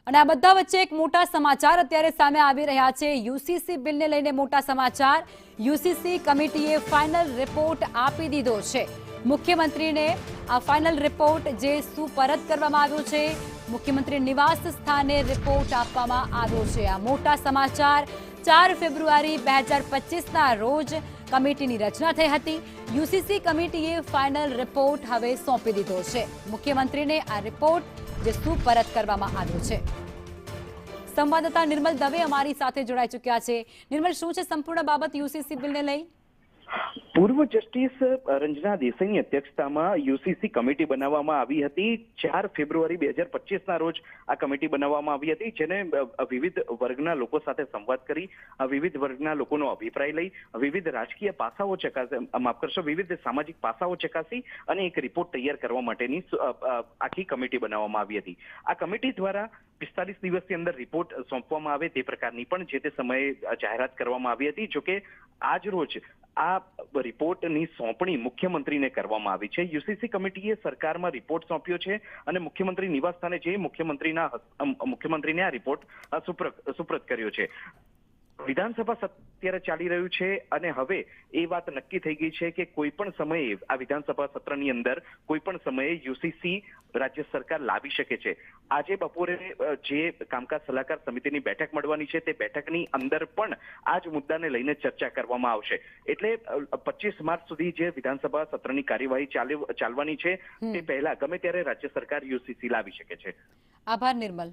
અને આ બધા વચ્ચે એક મોટા સમાચાર અત્યારે સામે આવી રહ્યા છે। યુસીસી બિલને લઈને મોટા સમાચાર। યુસીસી કમિટીએ ફાઇનલ રિપોર્ટ આપી દીધો છે। મુખ્યમંત્રીને આ ફાઇનલ રિપોર્ટ જે સુપરત કરવામાં આવ્યો છે। મુખ્યમંત્રી નિવાસ સ્થાને રિપોર્ટ આપવામાં આવ્યો છે। આ મોટા સમાચાર। 4 ફેબ્રુઆરી 2025ના રોજ કમિટીની રચના થઈ હતી। યુસીસી કમિટીએ ફાઇનલ રિપોર્ટ હવે સોંપી દીધો છે। મુખ્યમંત્રીને આ રિપોર્ટ જે સુપરત કરવામાં આવ્યો છે। સંવાદદાતા નિર્મલ દવે અમારી સાથે જોડાઈ ચૂક્યા છે। નિર્મલ, શું છે સંપૂર્ણ બાબત યુસીસી બિલને લઈ? પૂર્વ જસ્ટિસ રંજના દેસાઈની અધ્યક્ષતામાં યુસીસી કમિટી બનાવવામાં આવી હતી। 4 ફેબ્રુઆરી 2025ના રોજ આ કમિટી બનાવવામાં આવી હતી, જેને વિવિધ વર્ગના લોકો સાથે સંવાદ કરી, વિવિધ વર્ગના લોકોનો અભિપ્રાય લઈ, વિવિધ રાજકીય પાસાઓ વિવિધ સામાજિક પાસાઓ ચકાસી અને એક રિપોર્ટ તૈયાર કરવા માટેની આખી કમિટી બનાવવામાં આવી હતી। આ કમિટી દ્વારા 45 દિવસની અંદર રિપોર્ટ સોંપવામાં આવે તે પ્રકારની પણ જે તે સમયે જાહેરાત કરવામાં આવી હતી। જોકે આજ રોજ આ રિપોર્ટની સોંપણી મુખ્યમંત્રીને કરવામાં આવી છે। યુસીસી કમિટીએ સરકારમાં રિપોર્ટ સોંપ્યો છે અને મુખ્યમંત્રી નિવાસ સ્થાને જઈ મુખ્યમંત્રીને આ રિપોર્ટ સુપ્રત કર્યો છે। વિધાનસભા સત્ર અત્યારે ચાલી રહ્યું છે અને હવે એ વાત નક્કી થઈ ગઈ છે કે કોઈ પણ સમયે આ વિધાનસભા સત્રની અંદર કોઈ પણ સમયે યુસીસી રાજ્ય સરકાર લાવી શકે છે। આજે બપોરે જે કામકાજ સલાહકાર સમિતિની બેઠક મળવાની છે તે બેઠકની અંદર પણ આ જ મુદ્દાને લઈને ચર્ચા કરવામાં આવશે। એટલે 25 માર્ચ સુધી જે વિધાનસભા સત્રની કાર્યવાહી ચાલવાની છે તે પહેલા ગમે ત્યારે રાજ્ય સરકાર યુસીસી લાવી શકે છે। આભાર નિર્મલ।